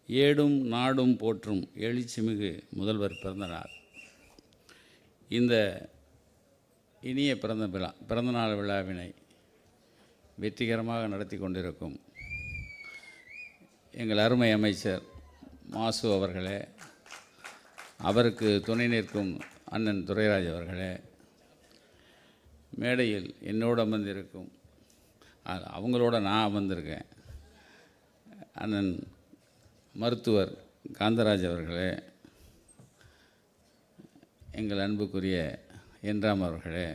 ஏடும் நாடும் போற்றும் எழுச்சிமிகு முதல்வர் பிறந்த நாள். இந்த இனிய பிறந்தநாள் விழாவினை வெற்றிகரமாக நடத்தி கொண்டிருக்கும் எங்கள் அருமை அமைச்சர் மாசு அவர்களே, அவருக்கு துணை நிற்கும் அண்ணன் துரைராஜ் அவர்களே, மேடையில் என்னோடு அமர்ந்திருக்கும் அவங்களோட நான் அமர்ந்திருக்கேன் அண்ணன் மருத்துவர் காந்தராஜ் அவர்களே, எங்கள் அன்புக்குரிய என்றாம் அவர்களே,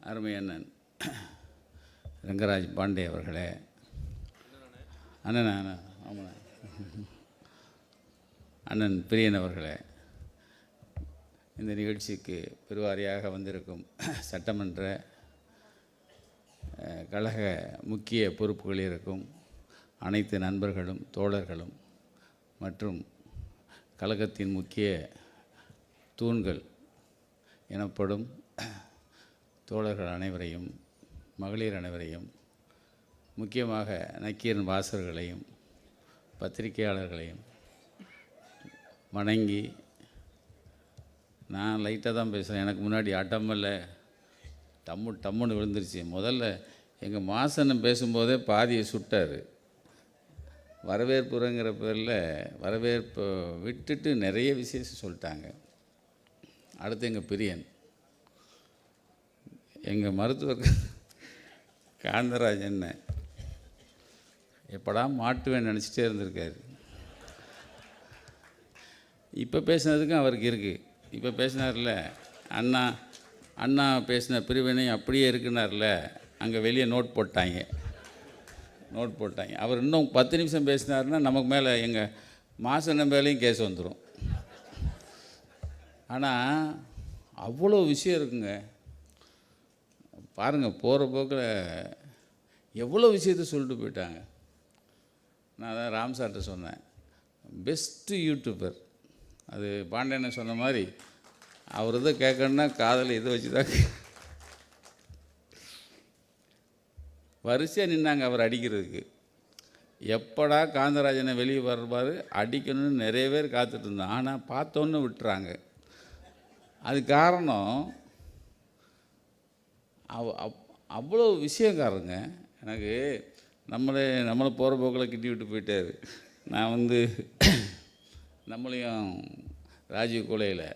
அருமை அண்ணன் ரங்கராஜ் பாண்டே அவர்களே, அண்ணன் பிரியன் அவர்களே, இந்த நிகழ்ச்சிக்கு பெருவாரியாக வந்திருக்கும் சட்டமன்ற கழக முக்கிய பொறுப்புகளில் இருக்கும் அனைத்து நண்பர்களும் தோழர்களும் மற்றும் கழகத்தின் முக்கிய தூண்கள் எனப்படும் தோழர்கள் அனைவரையும், மகளிர் அனைவரையும், முக்கியமாக நக்கீரன் வாசகர்களையும் பத்திரிகையாளர்களையும் வணங்கி, நான் லைட்டாக தான் பேசுகிறேன். எனக்கு முன்னாடி ஆட்டமில்ல டம்முன்னு விழுந்துருச்சு. முதல்ல எங்கள் மாசன்னு பேசும்போதே பாதியை சுட்டார். வரவேற்புங்கிற பேரில் வரவேற்பை விட்டுட்டு நிறைய விசேஷம் சொல்லிட்டாங்க. அடுத்து எங்கள் பிரியன், எங்கள் மருத்துவர் காந்தராஜ் என்ன எப்படா மாட்டுவேன்னு நினச்சிட்டே இருந்திருக்காரு. இப்போ பேசினதுக்கும் அவருக்கு இருக்குது. இப்போ பேசினார்ல அண்ணா பேசின பிரிவினை அப்படியே இருக்குனார்ல, அங்கே வெளியே நோட் போட்டாங்க. அவர் இன்னும் 10 நிமிஷம் பேசினார்னா நமக்கு மேலே எங்கள் மாசன மேலேயும் கேஸ் வந்துடும். ஆனால் அவ்வளோ விஷயம் இருக்குங்க. பாருங்கள், போகிற போக்கில் எவ்வளோ விஷயத்தை சொல்லிட்டு போயிட்டாங்க. நான் தான் ராம் சார்கிட்ட சொன்னேன், பெஸ்ட்டு யூடியூபர் அது பாண்டியனை சொன்ன மாதிரி. அவர் இதை கேட்கணுன்னா காதலை இதை வச்சு தான் வரிசையாக நின்னாங்க அவர் அடிக்கிறதுக்கு. எப்படா காந்தராஜனை வெளியே வருவார் அடிக்கணும்னு நிறைய பேர் காத்துட்டு இருந்தான். ஆனால் பார்த்தோன்னு விட்டுறாங்க. அது காரணம் அவ்வளோ விஷயக்காரங்க. எனக்கு நம்மளை போகிற போக்கில் கிட்டி விட்டு போயிட்டார். நான் நம்மளையும் ராஜீவ் கொலையில்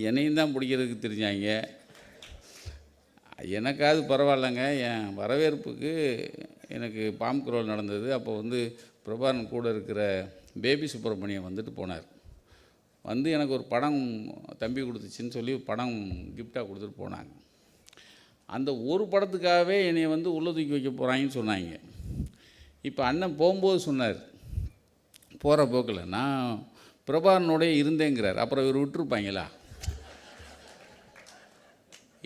என்னையும் தான் பிடிக்கிறதுக்கு தெரிஞ்சாங்க. எனக்காவது பரவாயில்லைங்க. என் வரவேற்புக்கு எனக்கு பாம் குரோல் நடந்தது. அப்போ பிரபாகரன் கூட இருக்கிற பேபி சுப்பிரமணியம் வந்துட்டு போனார். எனக்கு ஒரு படம் தம்பி கொடுத்துச்சின்னு சொல்லி படம் கிஃப்டாக கொடுத்துட்டு போனாங்க. அந்த ஒரு படத்துக்காகவே என்னை உள்ளே தூக்கி வைக்க போகிறாங்கன்னு சொன்னாங்க. இப்போ அண்ணன் போகும்போது சொன்னார், போகிற போக்கில் நான் பிரபாகரனோடய இருந்தேங்கிறார். அப்புறம் இவர் விட்டுருப்பாங்களா?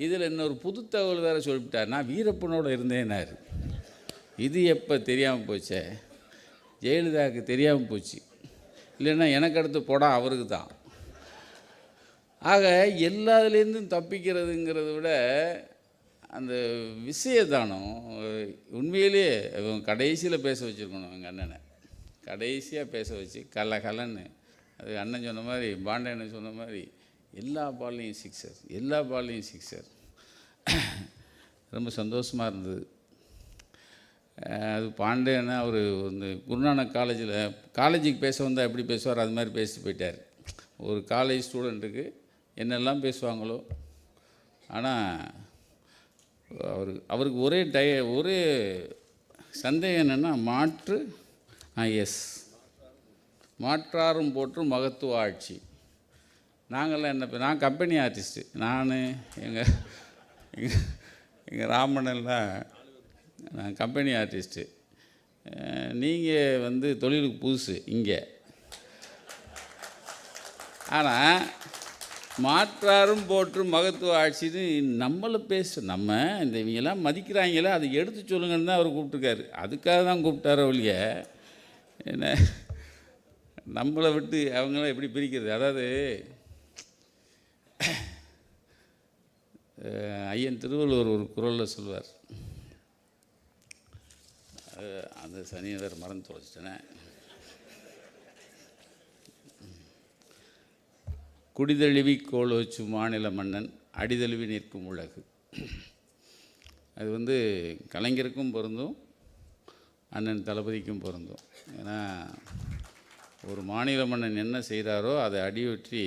இதில் இன்னொரு புது தகவல் வேறு சொல்லிவிட்டார், நான் வீரப்பனோடு இருந்தேன்னார். இது எப்போ தெரியாமல் போச்சே? ஜெயலலிதாவுக்கு தெரியாமல் போச்சு. இல்லைன்னா எனக்கு அடுத்து போடா அவருக்கு தான். ஆக எல்லாத்துலேருந்தும் தப்பிக்கிறதுங்கிறத விட அந்த விஷயத்தானம் உண்மையிலே கடைசியில் பேச வச்சுருக்கணும். எங்கள் அண்ணனை கடைசியாக பேச வச்சு கலன்னு. அது அண்ணன் சொன்ன மாதிரி, பாண்டியன் சொன்ன மாதிரி எல்லா பால்லையும் சிக்ஸர். ரொம்ப சந்தோஷமாக இருந்தது. அது பாண்டியன்னா அவர் குருநானக் காலேஜுக்கு பேச வந்தால் எப்படி பேசுவார் அது மாதிரி பேசிட்டு போயிட்டார். ஒரு காலேஜ் ஸ்டூடெண்ட்டுக்கு என்னெல்லாம் பேசுவாங்களோ. ஆனால் அவருக்கு ஒரே சந்தேகம் என்னென்னா மாற்றாரும் போற்றும் மகத்துவ ஆட்சி. நாங்கள்லாம் நான் கம்பெனி ஆர்டிஸ்ட்டு. நான் எங்கள் ராமனெல்லாம் நான் கம்பெனி ஆர்டிஸ்ட்டு. நீங்கள் தொழிலுக்கு புதுசு இங்கே. ஆனால் மாற்றாரும் போற்றும் மகத்துவ ஆட்சின்னு நம்மளை நம்ம இவங்கெல்லாம் மதிக்கிறாங்களே, அதை எடுத்து சொல்லுங்கன்னு தான் அவர் கூப்பிட்டுருக்காரு. அதுக்காக தான் கூப்பிட்டார ஒழிய என்ன நம்மளை விட்டு அவங்களாம் எப்படி பிரிக்கிறது? அதாவது ஐயன் திருவள்ளுவர் ஒரு குறளில் சொல்வார், அந்த சனியை வேறு மறந்து தொலைச்சிட்டேனே. குடிதழுவி கோல் வச்சு மாநில மன்னன் அடிதழுவி நிற்கும் உலகு. அது வந்து கலைஞருக்கும் பொருந்தும், அண்ணன் தளபதிக்கும் பொருந்தும். ஏன்னா ஒரு மாநில மன்னன் என்ன செய்கிறாரோ அதை அடியொற்றி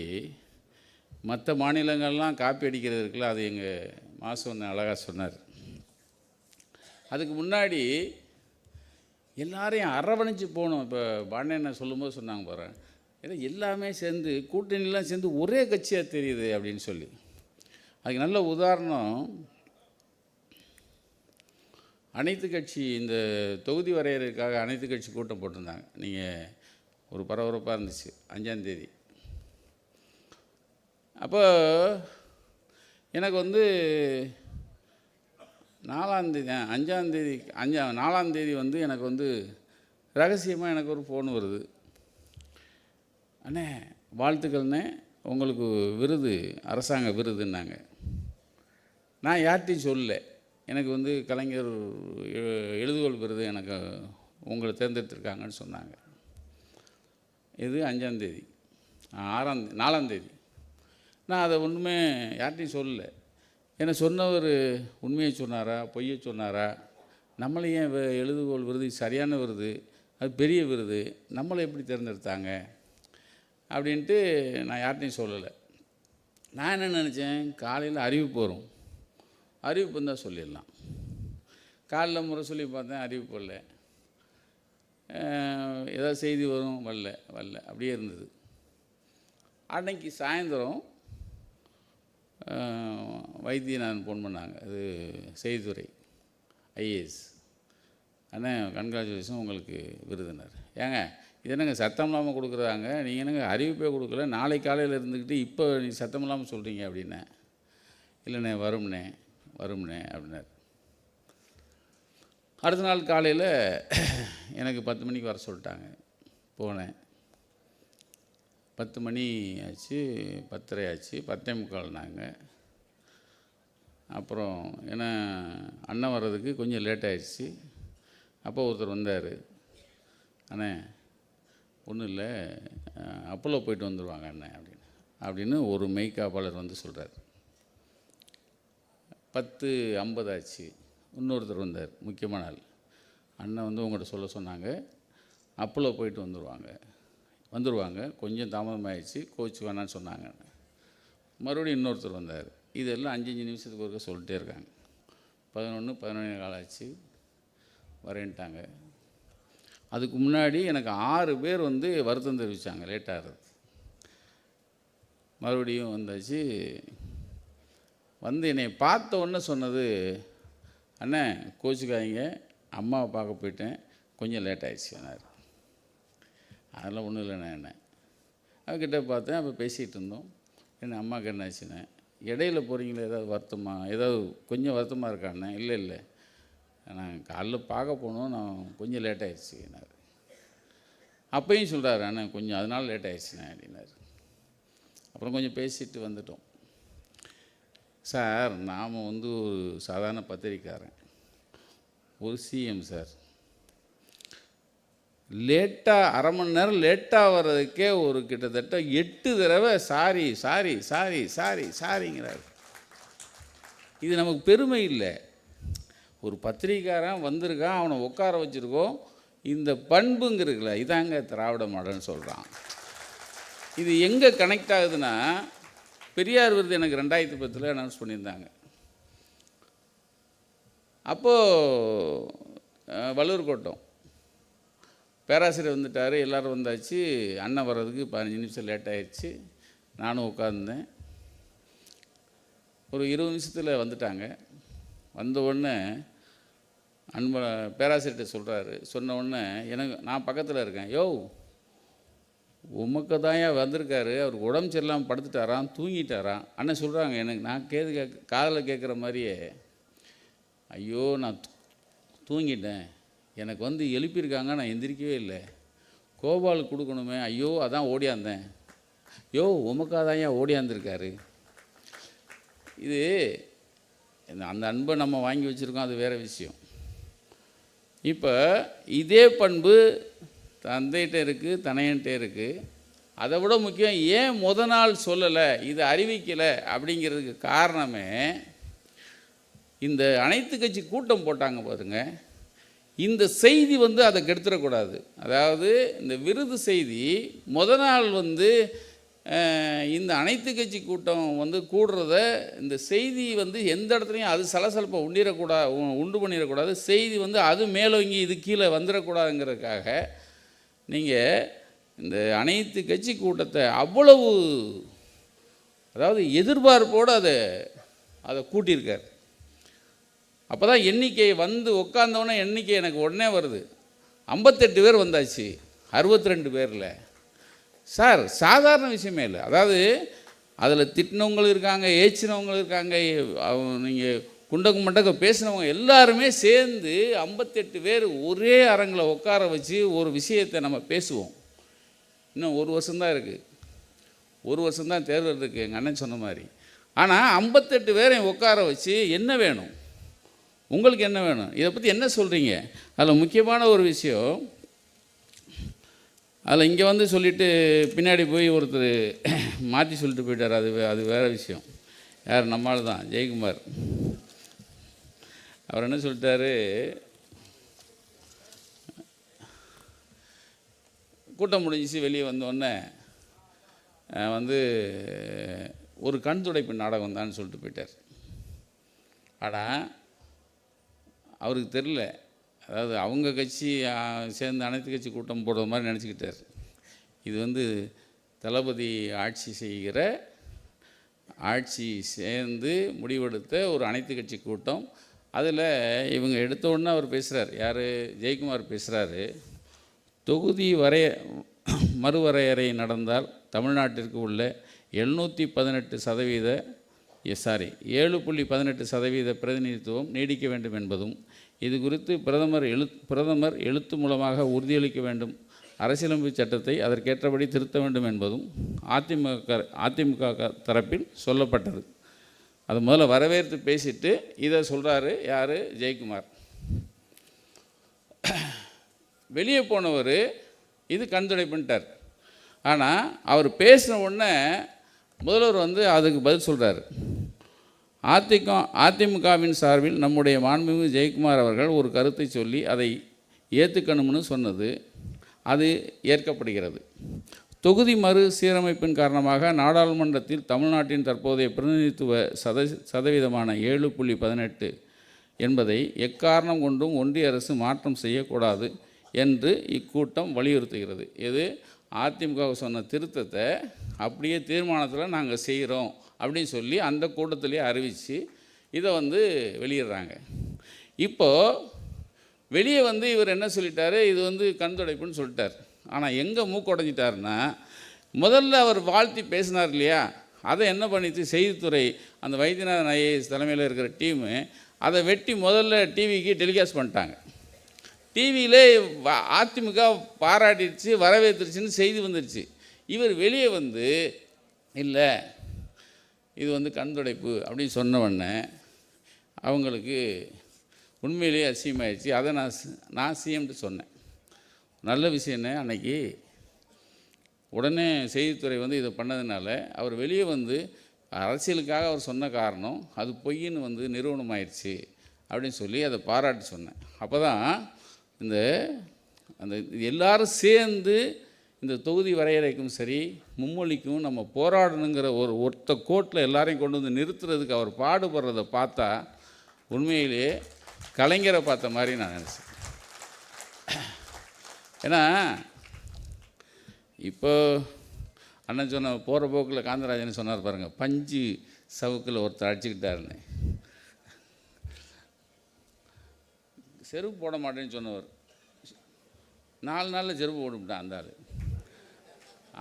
மற்ற மாநிலங்கள்லாம் காப்பி அடிக்கிறது இருக்குல்ல, அது எங்கள் மாசு அழகாக சொன்னார். அதுக்கு முன்னாடி எல்லாரையும் அரவணைச்சு போகணும். இப்போ பாண்டியன் சொல்லும்போது சொன்னாங்க பாரு, ஏன்னா எல்லாமே சேர்ந்து கூட்டணிலாம் சேர்ந்து ஒரே கட்சியாக தெரியுது அப்படின்னு சொல்லி. அதுக்கு நல்ல உதாரணம், அனைத்து கட்சி இந்த தொகுதி வரையறதுக்காக அனைத்து கட்சி கூட்டம் போட்டிருந்தாங்க. நீங்கள் ஒரு பரபரப்பாக இருந்துச்சு 5ஆம் தேதி. அப்போ எனக்கு வந்து 4ஆம் தேதி 5ஆம் தேதி 4ஆம் தேதி வந்து எனக்கு வந்து ரகசியமாக எனக்கு ஒரு ஃபோன் வருது. அண்ணே வாழ்த்துக்கள்ண்ணே, உங்களுக்கு விருது, அரசாங்க விருதுன்னாங்க. நான் யார்கிட்டையும் சொல்லலை. எனக்கு வந்து கலைஞர் எழுதுகோள் விருது எனக்கு உங்களை தேர்ந்தெடுத்திருக்காங்கன்னு சொன்னாங்க. இது 5ஆம் தேதி. 4ஆம் தேதி நான் அதை ஒன்றுமே யார்கிட்டையும் சொல்லலை. ஏன்னா சொன்னவர் உண்மையை சொன்னாரா பொய்யை சொன்னாரா, நம்மளை ஏன் எழுதுகோள் விருது சரியான விருது, அது பெரிய விருது, நம்மளை எப்படி தேர்ந்தெடுத்தாங்க அப்படின்ட்டு நான் யார்கிட்டையும் சொல்லலை. நான் என்ன நினச்சேன், காலையில் அறிவிப்பு வரும், அறிவிப்பு இருந்தால் சொல்லிடலாம். காலைல முறை சொல்லி பார்த்தேன், அறிவிப்பு வரல. ஏதாவது செய்தி வரும், வரல அப்படியே இருந்தது. அன்னைக்கு சாயந்தரம் வைத்தியநாதன் ஃபோன் பண்ணாங்க, அது செய்தித்துறை ஐஏஎஸ். அண்ணன் கன்க்ராச்சுலேஷன் உங்களுக்கு விருதுனார். ஏங்க இது என்னங்க சத்தம் இல்லாமல் கொடுக்குறாங்க, நீங்கள் என்னங்க அறிவிப்பே கொடுக்கல, நாளை காலையில் இருந்துக்கிட்டு இப்போ நீ சத்தம் இல்லாமல் சொல்கிறீங்க அப்படின்னேன். இல்லைண்ணே வரும்ண்ணே அப்படின்னார். அடுத்த நாள் காலையில் எனக்கு 10 மணிக்கு வர சொல்லிட்டாங்க. போனேன். 10 மணி ஆச்சு, 10:30 ஆச்சு, 10:45 அப்புறம் ஏன்னா அண்ணன் வர்றதுக்கு கொஞ்சம் லேட் ஆகிடுச்சு. அப்போ ஒருத்தர் வந்தார். அண்ணே ஒன்றும் இல்லை, அப்போலோ போயிட்டு வந்துடுவாங்க அண்ணன் அப்படின்னு ஒரு மெய்காப்பாளர் வந்து சொல்கிறார். 10:50 ஆச்சு. இன்னொருத்தர் வந்தார், முக்கியமான ஆள். அண்ணன் வந்து உங்கள்கிட்ட சொல்ல சொன்னாங்க, அப்போலோ போயிட்டு வந்துடுவாங்க, கொஞ்சம் தாமதமாகிடுச்சு, கோச்சு வேணான்னு சொன்னாங்க. மறுபடியும் இன்னொருத்தர் வந்தார். இதெல்லாம் 5-5 நிமிஷத்துக்கு ஒருக்க சொல்லிட்டே இருக்காங்க. 11 ஆச்சு, வரேன்ட்டாங்க. அதுக்கு முன்னாடி எனக்கு 6 பேர் வந்து வருத்தம் தெரிவித்தாங்க லேட்டாகிறது. மறுபடியும் வந்தாச்சு. வந்து என்னை பார்த்த உடனே சொன்னது, அண்ணன் கோச்சுக்காதீங்க, அம்மாவை பார்க்க போயிட்டேன், கொஞ்சம் லேட் ஆகிடுச்சுனார். அதெல்லாம் ஒன்றும் இல்லைண்ணே. என்ன அவகிட்ட பார்த்தேன். அப்போ பேசிகிட்டு இருந்தோம். என்ன அம்மாவுக்கு என்ன ஆச்சுண்ணே, இடையில போகிறீங்களே, ஏதாவது வருத்தமா, ஏதாவது கொஞ்சம் வருத்தமாக இருக்காண்ணே. இல்லை நான் காலைல பார்க்க போனோம், நான் கொஞ்சம் லேட் ஆகிடுச்சுனார். அப்பையும் சொல்கிறாரு, அண்ணன் கொஞ்சம் அதனால் லேட் ஆகிடுச்சுண்ணே அப்படின்னாரு. அப்புறம் கொஞ்சம் பேசிட்டு வந்துட்டோம். சார் நாம் வந்து ஒரு சாதாரண பத்திரிக்காரன், ஒரு சிஎம் சார். லேட்டாக அரை மணி நேரம் லேட்டாக வர்றதுக்கே ஒரு கிட்டத்தட்ட 8 தடவை சாரிங்கிறார். இது நமக்கு பெருமை இல்லை. ஒரு பத்திரிக்காரன் வந்திருக்கான், அவனை உட்கார வச்சுருக்கோம். இந்த பண்புங்கிறதுல இதாங்க திராவிட மாடல்னு சொல்கிறான். இது எங்கே கனெக்ட் ஆகுதுன்னா, பெரியார் விருது எனக்கு 2010 அனௌன்ஸ் பண்ணியிருந்தாங்க. அப்போது வள்ளூர் கோட்டம் பேராசிரியர் வந்துட்டார், எல்லோரும் வந்தாச்சு. அண்ணன் வர்றதுக்கு 15 நிமிஷம் லேட் ஆகிடுச்சு. நானும் உட்கார்ந்தேன். ஒரு 20 நிமிஷத்தில் வந்துட்டாங்க. வந்த உடனே பேராசிரியர்கிட்ட சொல்கிறாரு. சொன்ன உடனே நான் பக்கத்தில் இருக்கேன். யோ உமக்கு தான் வந்திருக்காரு, அவருக்கு உடம்பு சரியில்லாமல் படுத்துட்டாராம், தூங்கிட்டாராம். அண்ணன் சொல்கிறாங்க. எனக்கு நான் காதில் கேட்குற மாதிரியே, ஐயோ நான் தூங்கிட்டேன், எனக்கு வந்து எழுப்பியிருக்காங்க, நான் எந்திரிக்கவே இல்லை, கோபாலுக்கு கொடுக்கணுமே, ஐயோ அதான் ஓடியாந்தேன். யோ உமக்காதான் ஓடியாந்துருக்காரு. இது அந்த அன்பை நம்ம வாங்கி வச்சுருக்கோம், அது வேறு விஷயம். இப்போ இதே பண்பு தந்தைகிட்ட இருக்குது, தனையன்ட்டே இருக்குது. அதை விட முக்கியம், ஏன் முத நாள் சொல்லலை, இது அறிவிக்கலை அப்படிங்கிறதுக்கு காரணமே, இந்த அனைத்து கட்சி கூட்டம் போட்டாங்க பாருங்க, இந்த செய்தி வந்து அதை கெடுத்துடக்கூடாது. அதாவது இந்த விருது செய்தி முத நாள் வந்து இந்த அனைத்து கட்சி கூட்டம் வந்து கூடுறத, இந்த செய்தி வந்து எந்த இடத்துலையும் அது சலசலப்பை உண்டு பண்ணிடக்கூடாது. செய்தி வந்து அது மேலோங்கி இது கீழே வந்துடக்கூடாதுங்கிறதுக்காக நீங்கள் இந்த அனைத்து கட்சி கூட்டத்தை அவ்வளவு, அதாவது எதிர்பார்ப்போடு அதை கூட்டியிருக்கார். அப்போ தான் எண்ணிக்கை வந்து உட்காந்தவொடனே எண்ணிக்கை எனக்கு உடனே வருது. 58 பேர் வந்தாச்சு 62 பேரில். சார் சாதாரண விஷயமே இல்லை. அதாவது அதில் திட்டினவங்களும் இருக்காங்க, ஏச்சினவங்களும் இருக்காங்க, நீங்கள் குண்டக்கு மண்டக்க பேசினவங்க எல்லாருமே சேர்ந்து 58 பேர் ஒரே அரங்கில் உட்கார வச்சு ஒரு விஷயத்தை நம்ம பேசுவோம். இன்னும் 1 வருஷம்தான் இருக்குது, 1 வருஷம்தான் தேர்தல் இருக்குது எங்கள் அண்ணன் சொன்ன மாதிரி. ஆனால் 58 பேரையும் உட்கார வச்சு என்ன வேணும், உங்களுக்கு என்ன வேணும், இதை பற்றி என்ன சொல்கிறீங்க. அதில் முக்கியமான ஒரு விஷயம், அதில் இங்கே வந்து சொல்லிவிட்டு பின்னாடி போய் ஒருத்தர் மாற்றி சொல்லிட்டு போயிட்டார். அது வேறு விஷயம். யார், நம்மால் தான் ஜெயக்குமார். அவர் என்ன சொல்லிட்டாரு, கூட்டம் முடிஞ்சிச்சு வெளியே வந்தோடனே வந்து ஒரு கண் துடைப்பு நாடகம் தான் சொல்லிட்டு போயிட்டார். ஆனால் அவருக்கு தெரில, அதாவது அவங்க கட்சி சேர்ந்து அனைத்து கட்சி கூட்டம் போடுற மாதிரி நினச்சிக்கிட்டார். இது வந்து தளபதி ஆட்சி சேர்ந்து முடிவெடுத்த ஒரு அனைத்து கட்சி கூட்டம். அதில் இவங்க எடுத்த உடனே அவர் பேசுகிறார், யார், ஜெயக்குமார் பேசுகிறாரு, தொகுதி மறுவரையறை நடந்தால் தமிழ்நாட்டிற்கு உள்ள 7.18% பிரதிநிதித்துவம் நீடிக்க வேண்டும் என்பதும், இது குறித்து பிரதமர் எழுத்து மூலமாக உறுதியளிக்க வேண்டும், அரசியலமைப்பு சட்டத்தை அதற்கேற்றபடி திருத்த வேண்டும் என்பதும் அதிமுக தரப்பில் சொல்லப்பட்டது. அது முதல்ல வரவேற்று பேசிட்டு இதை சொல்கிறாரு யார், ஜெயக்குமார். வெளியே போனவர் இது கண்துடைப்புன்ட்டார். ஆனால் அவர் பேசின உடனே முதல்வர் வந்து அதுக்கு பதில் சொல்கிறார். அதிமுகவின் சார்பில் நம்முடைய மாண்புமிகு ஜெயக்குமார் அவர்கள் ஒரு கருத்தை சொல்லி அதை ஏற்றுக்கணும்னு சொன்னது, அது ஏற்கப்படுகிறது. தொகுதி மறு சீரமைப்பின் காரணமாக நாடாளுமன்றத்தில் தமிழ்நாட்டின் தற்போதைய பிரதிநிதித்துவ சதவீதமான 7.18 என்பதை எக்காரணம் கொண்டும் ஒன்றிய அரசு மாற்றம் செய்யக்கூடாது என்று இக்கூட்டம் வலியுறுத்துகிறது. இது அதிமுக சொன்ன திருத்தத்தை அப்படியே தீர்மானத்தில் நாங்கள் செய்கிறோம் அப்படின்னு சொல்லி அந்த கூட்டத்திலே அறிவித்து இதை வந்து வெளியிடுறாங்க. இப்போது வெளியே வந்து இவர் என்ன சொல்லிட்டார், இது வந்து கண்துடைப்புன்னு சொல்லிட்டார். ஆனால் எங்கே மூக்குடைஞ்சிட்டாருன்னா, முதல்ல அவர் வாழ்த்தி பேசினார் இல்லையா, அதை என்ன பண்ணிச்சு செய்தித்துறை, அந்த வைத்தியநாதன் ஐஏஎஸ் தலைமையில் இருக்கிற டீமு அதை வெட்டி முதல்ல டிவிக்கு டெலிகாஸ்ட் பண்ணிட்டாங்க. டிவியிலே அதிமுக பாராட்டிடுச்சு, வரவேற்றுருச்சுன்னு செய்தி வந்துடுச்சு. இவர் வெளியே வந்து இல்லை இது வந்து கண்துடைப்பு அப்படின்னு சொன்னவொடனே அவங்களுக்கு உண்மையிலேயே அசிங்கமாயிடுச்சு. அதை நான் சிஎம்ட்டு சொன்னேன். நல்ல விஷயம்னு அன்னைக்கு உடனே செய்தித்துறை வந்து இதை பண்ணதுனால அவர் வெளியே வந்து அரசியலுக்காக அவர் சொன்ன காரணம் அது பொய்ன்னு வந்து நிறுவனமாயிடுச்சு அப்படின்னு சொல்லி அதை பாராட்டி சொன்னேன். அப்போ தான் அந்த எல்லாரும் சேர்ந்து இந்த தொகுதி வரையறைக்கும் சரி மும்மொழிக்கும் நம்ம போராடணுங்கிற ஒத்த கோட்டில் எல்லாரையும் கொண்டு வந்து நிறுத்துறதுக்கு அவர் பாடுபடுறதை பார்த்தா உண்மையிலேயே கலைஞரை பார்த்த மாதிரி நான் நினச்சேன். ஏன்னா இப்போ அண்ணன் சொன்ன போகிற போக்கில் காந்தராஜன் சொன்னார் பாருங்கள், பஞ்சு சவுக்கில் ஒருத்தர் அடிச்சுக்கிட்டாருன்னு. செருப்பு போட மாட்டேன்னு சொன்னவர் 4 நாளில் செருப்பு போட்டுவிட்டான். அந்த ஆள்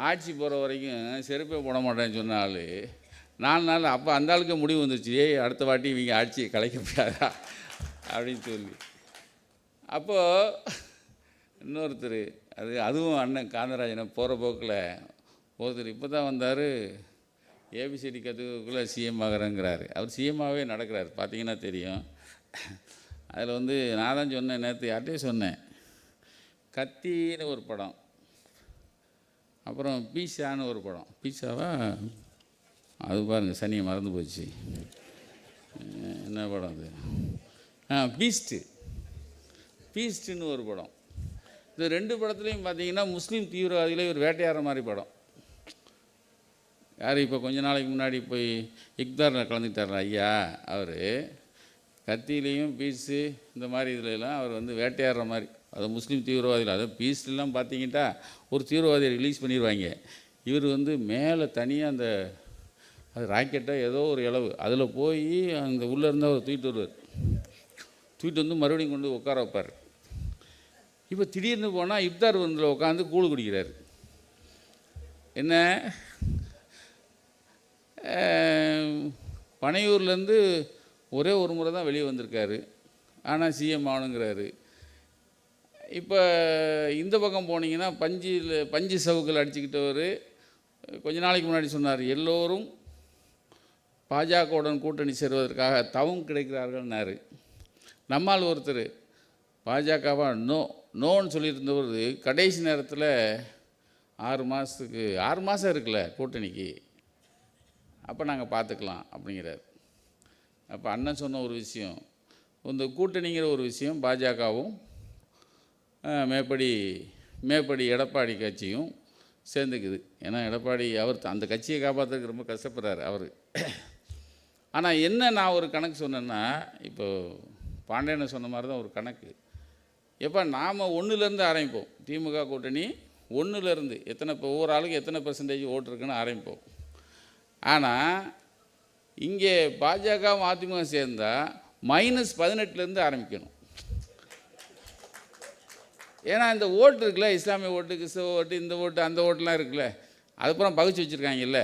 ஆட்சி போகிற வரைக்கும் செருப்பே போட மாட்டேன்னு சொன்ன ஆள் 4 நாள். அப்போ அந்த ஆளுக்கு முடிவு வந்துருச்சு, அடுத்த வாட்டி இவங்க ஆட்சியை கலைக்க முடியாதா அப்படின்னு சொல்லி. அப்போது இன்னொருத்தர் அதுவும் அண்ணன் காந்தராஜனை போகிற போக்கில் ஒருத்தர் இப்போ தான் வந்தார், ஏபிசிடி கற்றுக்குள்ளே சிஎம் ஆகிறேங்கிறாரு. அவர் சிஎம்மாகவே நடக்கிறார், பார்த்தீங்கன்னா தெரியும். அதில் வந்து நான் தான் சொன்னேன், நேற்று யார்கிட்டையும் சொன்னேன், கத்தின்னு ஒரு படம், அப்புறம் பீஸான்னு ஒரு படம். பீஸாவா அது பாருங்கள், சனியை மறந்து போச்சு. என்ன படம் அது? பீஸ்ட்டுன்னு ஒரு படம். இந்த 2 படத்துலையும் பார்த்தீங்கன்னா முஸ்லீம் தீவிரவாதிகளே ஒரு வேட்டையாடுற மாதிரி படம். யார் இப்போ கொஞ்ச நாளைக்கு முன்னாடி போய் இக்தாரில் கலந்துக்கிட்டார் ஐயா, அவர் கத்திலையும் பீஸு இந்த மாதிரி இதுலலாம் அவர் வந்து வேட்டையாடுற மாதிரி. அது முஸ்லீம் தீவிரவாதிகள். அதை பீஸ்லாம் பார்த்தீங்கன்னா ஒரு தீவிரவாதியை ரிலீஸ் பண்ணிடுவாங்க. இவர் வந்து மேலே தனியாக அந்த அது ராக்கெட்டாக ஏதோ ஒரு இளவு அதில் போய் அந்த உள்ளே இருந்தால் அவர் தூக்கிட்டு வருவார். தூக்கிட்டு வந்து மறுபடியும் கொண்டு உட்கார வைப்பார். இப்போ திடீர்னு போனால் இப்தார் வந்தில் உட்காந்து கூழ் குடிக்கிறார். என்ன பனையூர்லேருந்து ஒரே ஒரு முறை தான் வெளியே வந்திருக்காரு, ஆனால் சிஎம் ஆகணுங்கிறாரு. இப்போ இந்த பக்கம் போனீங்கன்னா பஞ்சு சவுக்கில் அடிச்சுக்கிட்டவர் கொஞ்ச நாளைக்கு முன்னாடி சொன்னார், எல்லோரும் பாஜகவுடன் கூட்டணி சேருவதற்காக தவம் கிடைக்கிறார்கள்னாரு. நம்மால் ஒருத்தர் பாஜகவா நோன்னு சொல்லியிருந்தவர் கடைசி நேரத்தில் 6 மாதம் இருக்குல்ல கூட்டணிக்கு, அப்போ நாங்கள் பார்த்துக்கலாம் அப்படிங்கிறார். அப்போ அண்ணன் சொன்ன ஒரு விஷயம், இந்த கூட்டணிங்கிற ஒரு விஷயம் பாஜகவும் மேற்படி எடப்பாடி கட்சியும் சேர்ந்துக்குது. ஏன்னா எடப்பாடி அவர் அந்த கட்சியை காப்பாற்றுறதுக்கு ரொம்ப கஷ்டப்படுறாரு அவர். ஆனால் என்ன நான் ஒரு கணக்கு சொன்னேன்னா, இப்போது பாண்டியனை சொன்ன மாதிரி தான் ஒரு கணக்கு. எப்போ நாம் 1லேருந்து ஆரம்பிப்போம், திமுக கூட்டணி 1லேருந்து எத்தனை, இப்போ ஒவ்வொரு ஆளுக்கு எத்தனை % ஓட்டு இருக்குன்னு ஆரம்பிப்போம். ஆனால் இங்கே பாஜக அதிமுக சேர்ந்தால் -18லேருந்து ஆரம்பிக்கணும். ஏன்னா இந்த ஓட்டு இருக்குல்ல, இஸ்லாமிய ஓட்டு, கிறிஸ்தவ ஓட்டு, இந்த ஓட்டு அந்த ஓட்டுலாம் இருக்குல்ல, அது பூரா பகிச்சு வச்சுருக்காங்கல்ல,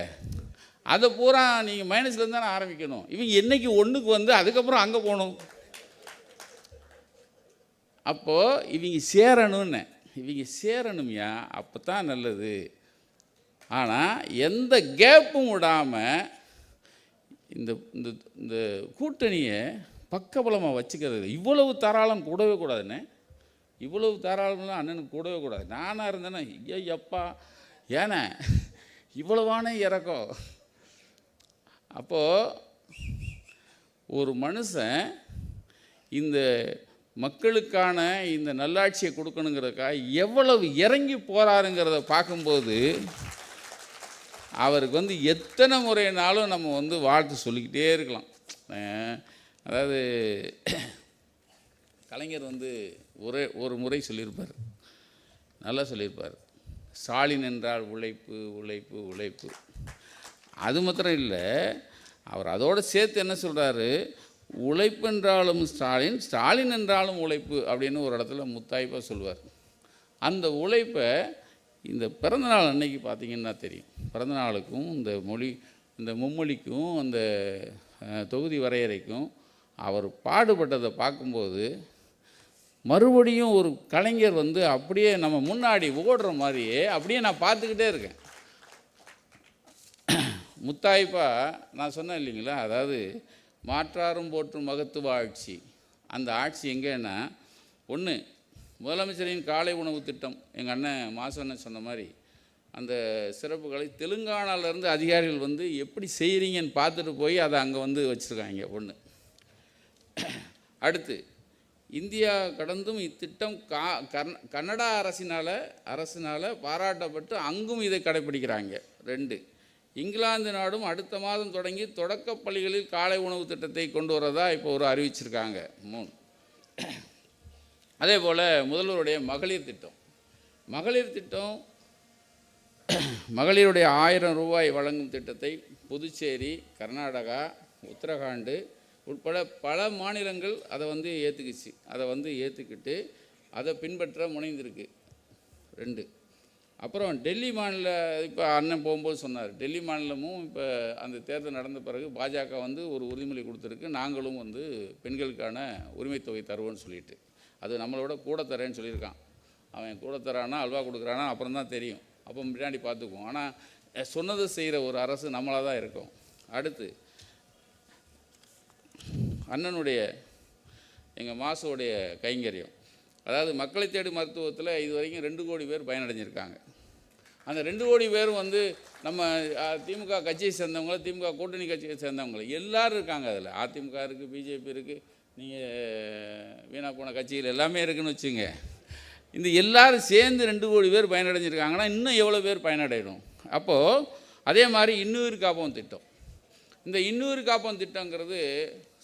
அதை பூரா நீங்கள் மைனஸ்லேருந்து தானே ஆரம்பிக்கணும். இவங்க என்றைக்கு 1க்கு வந்து அதுக்கப்புறம் அங்கே போகணும். அப்போது இவங்க சேரணும்யா, அப்போ தான் நல்லது. ஆனால் எந்த கேப்பும் விடாமல் இந்த இந்த கூட்டணியை பக்கபலமாக வச்சுக்கிறது. இவ்வளவு தாராளம் கூடவே கூடாதுண்ணே, இவ்வளவு தாராளம்லாம் அண்ணனுக்கு கூடவே கூடாது. நானாக இருந்தேன்னா ஐயப்பா ஏன்னா இவ்வளவான இறக்கம். அப்போது ஒரு மனுஷன் இந்த மக்களுக்கான இந்த நல்லாட்சியை கொடுக்கணுங்கிறதுக்காக எவ்வளவு இறங்கி போகிறாருங்கிறத பார்க்கும்போது அவருக்கு வந்து எத்தனை முறைனாலும் நம்ம வந்து வாழ்த்து சொல்லிக்கிட்டே இருக்கலாம். அதாவது கலைஞர் வந்து ஒரு முறை சொல்லியிருப்பார், நல்லா சொல்லியிருப்பார், ஸ்டாலின் என்றால் உழைப்பு உழைப்பு உழைப்பு. அது மாத்திரம் இல்லை, அவர் அதோடு சேர்த்து என்ன சொல்கிறாரு, உழைப்பு என்றாலும் ஸ்டாலின், ஸ்டாலின் என்றாலும் உழைப்பு அப்படின்னு ஒரு இடத்துல முத்தாய்ப்பாக சொல்லுவார். அந்த உழைப்பை இந்த பிறந்தநாள் அன்னைக்கு பார்த்திங்கன்னா தெரியும். பிறந்தநாளுக்கும் இந்த மும்மொழிக்கும் அந்த தொகுதி வரையறைக்கும் அவர் பாடுபட்டதை பார்க்கும்போது மறுபடியும் ஒரு கலைஞர் வந்து அப்படியே நம்ம முன்னாடி ஓடுற மாதிரியே அப்படியே நான் பார்த்துக்கிட்டே இருக்கேன். முத்தாய்ப்பாக நான் சொன்னேன் இல்லைங்களா, அதாவது மாற்றாரும் போற்றும் மகத்துவ ஆட்சி. அந்த ஆட்சி எங்கேன்னா, ஒன்று முதலமைச்சரின் காலை உணவு திட்டம், எங்கள் அண்ணன் மாசண்ணன் சொன்ன மாதிரி அந்த சிறப்புகளை தெலுங்கானாவிலேருந்து அதிகாரிகள் வந்து எப்படி செய்கிறீங்கன்னு பார்த்துட்டு போய் அதை அங்கே வந்து வச்சுருக்காங்க. ஒன்று. அடுத்து இந்தியா கடந்தும் இத்திட்டம் கன்னடா அரசினால் பாராட்டப்பட்டு அங்கும் இதை கடைப்பிடிக்கிறாங்க. 2. இங்கிலாந்து நாடும் அடுத்த மாதம் தொடங்கி தொடக்க பள்ளிகளில் காலை உணவு திட்டத்தை கொண்டு வரதா இப்போ ஒரு அறிவிச்சிருக்காங்க. 3. அதே போல் முதல்வருடைய மகளிர் திட்டம் மகளிருடைய 1000 ரூபாய் வழங்கும் திட்டத்தை புதுச்சேரி, கர்நாடகா, உத்தரகாண்டு உட்பட பல மாநிலங்கள் அதை வந்து ஏற்றுக்குச்சு. அதை வந்து ஏற்றுக்கிட்டு அதை பின்பற்ற முனைந்திருக்கு. 2. அப்புறம் டெல்லி மாநில, இப்போ அண்ணன் போகும்போது சொன்னார், டெல்லி மாநிலமும் இப்போ அந்த தேர்தல் நடந்த பிறகு பாஜக வந்து ஒரு உறுதிமொழி கொடுத்துருக்கு, நாங்களும் வந்து பெண்களுக்கான உரிமைத்தொகை தருவோன்னு சொல்லிட்டு. அது நம்மளோட கூட தரேன்னு சொல்லியிருக்கான். அவன் கூட தரானா அல்வா கொடுக்குறானா அப்புறம் தான் தெரியும், அப்போ பின்னாடி பார்த்துக்குவோம். ஆனால் சொன்னது செய்கிற ஒரு அரசு நம்மளாக தான் இருக்கும். அடுத்து அண்ணனுடைய எங்கள் மாசுடைய கைங்கரியம், அதாவது மக்களை தேடி மருத்துவத்தில் இது வரைக்கும் 2 கோடி பேர் பயனடைஞ்சிருக்காங்க. அந்த 2 கோடி பேரும் வந்து நம்ம திமுக கட்சியை சேர்ந்தவங்க, திமுக கூட்டணி கட்சியை சேர்ந்தவங்க எல்லாரும் இருக்காங்க. அதில் அதிமுக இருக்குது, பிஜேபி இருக்குது, நீங்கள் வீணா போன கட்சிகள் எல்லாமே இருக்குதுன்னு வச்சுங்க. இந்த எல்லாரும் சேர்ந்து 2 கோடி பேர் பயனடைஞ்சிருக்காங்கன்னா இன்னும் எவ்வளோ பேர் பயனடையணும்? அப்போது அதே மாதிரி இன்னுயிர் காப்போம் திட்டம். இந்த இன்னுயிர் காப்போம் திட்டங்கிறது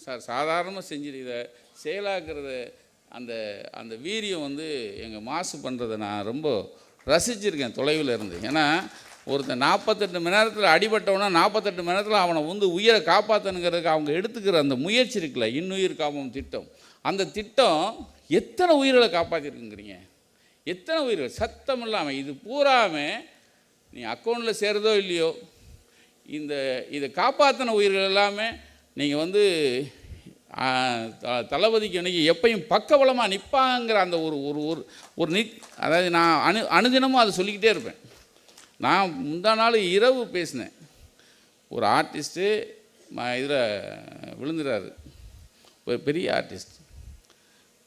சாதாரணமாக செஞ்சு இதை செயலாக்குறது அந்த அந்த வீரியம் வந்து எங்கள் மாசு பண்ணுறதை நான் ரொம்ப ரசிச்சிருக்கேன் தொலைவில் இருந்து. ஏன்னா ஒருத்தன் 48 மணி நேரத்தில் அடிபட்டவனா 48 மணி நேரத்தில் அவனை வந்து உயிரை காப்பாற்றணுங்கிறதுக்கு அவங்க எடுத்துக்கிற அந்த முயற்சி இருக்குல்ல, இன்னுயிர் காப்போம் திட்டம். அந்த திட்டம் எத்தனை உயிர்களை காப்பாற்றிருக்குங்கிறீங்க? எத்தனை உயிர்கள் சத்தம் இல்லாமல் இது பூராமல் நீ அக்கௌண்ட்டில் சேருதோ இல்லையோ, இதை காப்பாற்றின உயிர்கள் எல்லாமே நீங்கள் வந்து தளபதிக்கு அன்றைக்கி எப்பையும் பக்கபலமாக நிற்பாங்கிற அந்த ஒரு ஒரு ஒரு ஒரு அதாவது நான் அனுதினமும் அதை சொல்லிக்கிட்டே இருப்பேன். நான் முந்தா நாள் இரவு பேசினேன். ஒரு ஆர்டிஸ்ட்டு இதில் விழுந்துறாரு, ஒரு பெரிய ஆர்டிஸ்ட்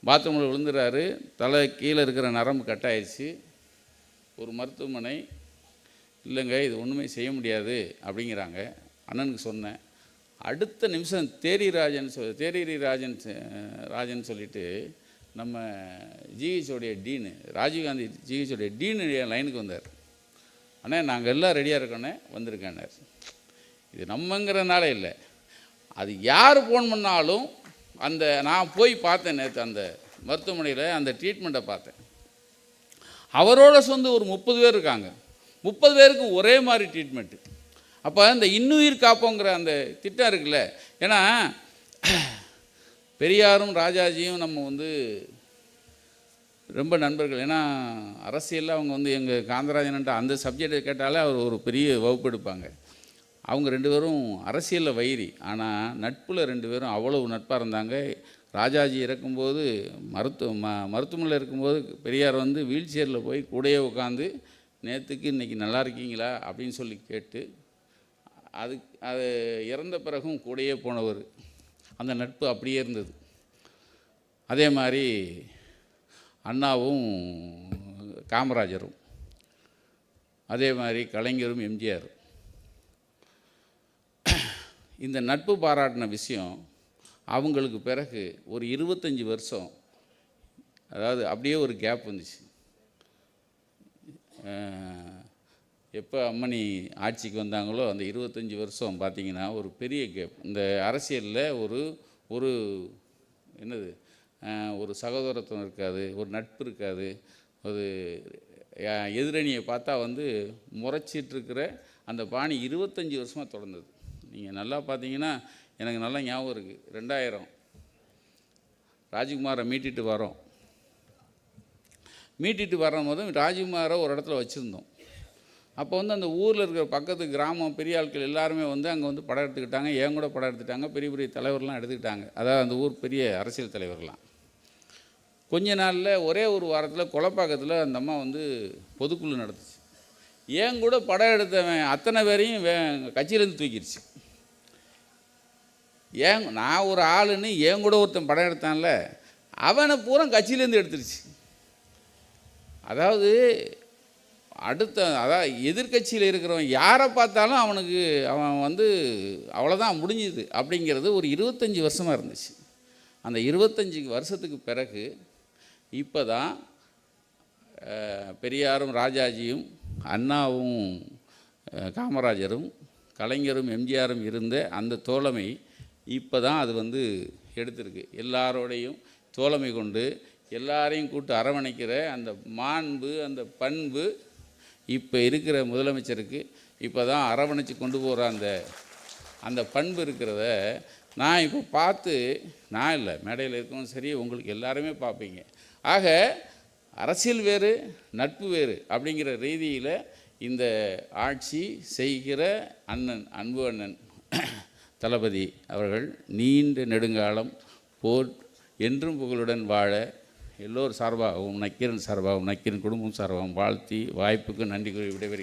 பாத்ரூமில் விழுந்துறாரு, தலை கீழே இருக்கிற நரம்பு கட் ஆயிடுச்சு. ஒரு மருத்துவமனை இல்லைங்க இது ஒன்றுமே செய்ய முடியாது அப்படிங்கிறாங்க. அண்ணனுக்கு சொன்னேன். அடுத்த நிமிஷம் தேரி ராஜன் சொல்லிட்டு நம்ம ஜிஹெச்சோடைய டீனு, ராஜீவ்காந்தி ஜிஹெச்சோடைய டீனு லைனுக்கு வந்தார். அண்ணே நாங்கள் எல்லாம் ரெடியாக இருக்கோன்னே வந்திருக்கேன்னார். இது நம்மங்கிறனால இல்லை, அது யார் ஃபோன் பண்ணாலும் அந்த நான் போய் பார்த்தேன் நேற்று அந்த மருத்துவமனையில் அந்த ட்ரீட்மெண்ட்டை பார்த்தேன். அவரோட சொந்த ஒரு 30 பேர் இருக்காங்க. 30 பேருக்கும் ஒரே மாதிரி ட்ரீட்மெண்ட்டு. அப்போ இந்த இன்னுயிர் காப்போங்கிற அந்த திட்டம் இருக்குல்ல, ஏன்னா பெரியாரும் ராஜாஜியும் நம்ம வந்து ரொம்ப நண்பர்கள். ஏன்னா அரசியலில் அவங்க வந்து எங்கள் காந்தராஜன்ட்ட அந்த சப்ஜெக்டை கேட்டாலே அவர் ஒரு பெரிய வகுப்பு எடுப்பாங்க. அவங்க 2 பேரும் அரசியலில் வைரி, ஆனால் நட்பில் 2 பேரும் அவ்வளவு நட்பாக இருந்தாங்க. ராஜாஜி இறக்கும்போது மருத்துவமனையில் இருக்கும்போது பெரியார் வந்து வீல் சேரில் போய் கூடையே உட்காந்து நேற்றுக்கு இன்றைக்கி நல்லா இருக்கீங்களா அப்படின்னு சொல்லி கேட்டு அது இறந்த பிறகும் கூடையே போனவர். அந்த நட்பு அப்படியே இருந்தது. அதே மாதிரி அண்ணாவும் காமராஜரும், அதே மாதிரி கலைஞரும் எம்ஜிஆர். இந்த நட்பு பாராட்டின விஷயம் அவங்களுக்கு பிறகு ஒரு 25 வருஷம், அதாவது அப்படியே ஒரு கேப் வந்துச்சு. எப்போ அம்மணி ஆட்சிக்கு வந்தாங்களோ அந்த 25 வருஷம் பார்த்திங்கன்னா ஒரு பெரிய கேப். இந்த அரசியலில் ஒரு என்னது ஒரு சகோதரத்துவம் இருக்காது, ஒரு நட்பு இருக்காது. ஒரு எதிரணியை பார்த்தா வந்து முறைச்சிட்ருக்கிற அந்த பாணி 25 வருஷமாக தொடர்ந்தது. நீங்கள் நல்லா பார்த்தீங்கன்னா எனக்கு நல்லா ஞாபகம் இருக்குது. 2000 ராஜ்குமாரை மீட்டிட்டு வரும்போது ராஜ்குமாரை ஒரு இடத்துல வச்சுருந்தோம். அப்போ வந்து அந்த ஊரில் இருக்கிற பக்கத்து கிராமம் பெரிய ஆட்கள் எல்லாருமே வந்து அங்கே வந்து படம் எடுத்துக்கிட்டாங்க. ஏன் கூட படம் எடுத்துக்கிட்டாங்க, பெரிய பெரிய தலைவர்லாம் எடுத்துக்கிட்டாங்க. அதாவது அந்த ஊர் பெரிய அரசியல் தலைவர்லாம். கொஞ்ச நாளில் ஒரே ஒரு வாரத்தில் கொலப்பாக்கத்தில் அந்த அம்மா வந்து பொதுக்குழு நடத்துச்சு. ஏன் கூட படம் எடுத்தவன் அத்தனை பேரையும் கட்சியிலேருந்து தூக்கிடுச்சு. நான் ஒரு ஆளுன்னு ஏன் கூட ஒருத்தன் படம் எடுத்தான்ல அவனை பூரா கட்சியிலேருந்து எடுத்துருச்சு. அதாவது அதாவது எதிர்கட்சியில் இருக்கிறவன் யாரை பார்த்தாலும் அவன் வந்து அவ்வளோதான் முடிஞ்சுது அப்படிங்கிறது ஒரு 25 வருஷமாக இருந்துச்சு. அந்த 25 வருஷத்துக்கு பிறகு இப்போ தான் பெரியாரும் ராஜாஜியும் அண்ணாவும் காமராஜரும் கலைஞரும் எம்ஜிஆரும் இருந்த அந்த தோழமை இப்போ தான் அது வந்து எடுத்திருக்கு. எல்லாரோடையும் தோழமை கொண்டு எல்லாரையும் கூட்டு அரவணைக்கிற அந்த மாண்பு, அந்த பண்பு இப்போ இருக்கிற முதலமைச்சருக்கு இப்போ தான் அரவணைச்சு கொண்டு போகிற அந்த பண்பு இருக்கிறத நான் இப்போ பார்த்து, நான் இல்லை மேடையில் இருக்கவும் சரி உங்களுக்கு எல்லாருமே பார்ப்பீங்க. ஆக அரசியல் வேறு நட்பு வேறு அப்படிங்கிற ரீதியில் இந்த ஆட்சி செய்கிற அன்பு அண்ணன் தளபதி அவர்கள் நீண்ட நெடுங்காலம் போர் என்றும் புகழுடன் வாழ எல்லோரும் சார்பாகவும் நக்கீரன் சார்பாகவும் நக்கீரன் குடும்பம் சார்பாகவும் வாழ்த்தி வாய்ப்புக்கு நன்றி கூறி விடைபெறுகிறேன்.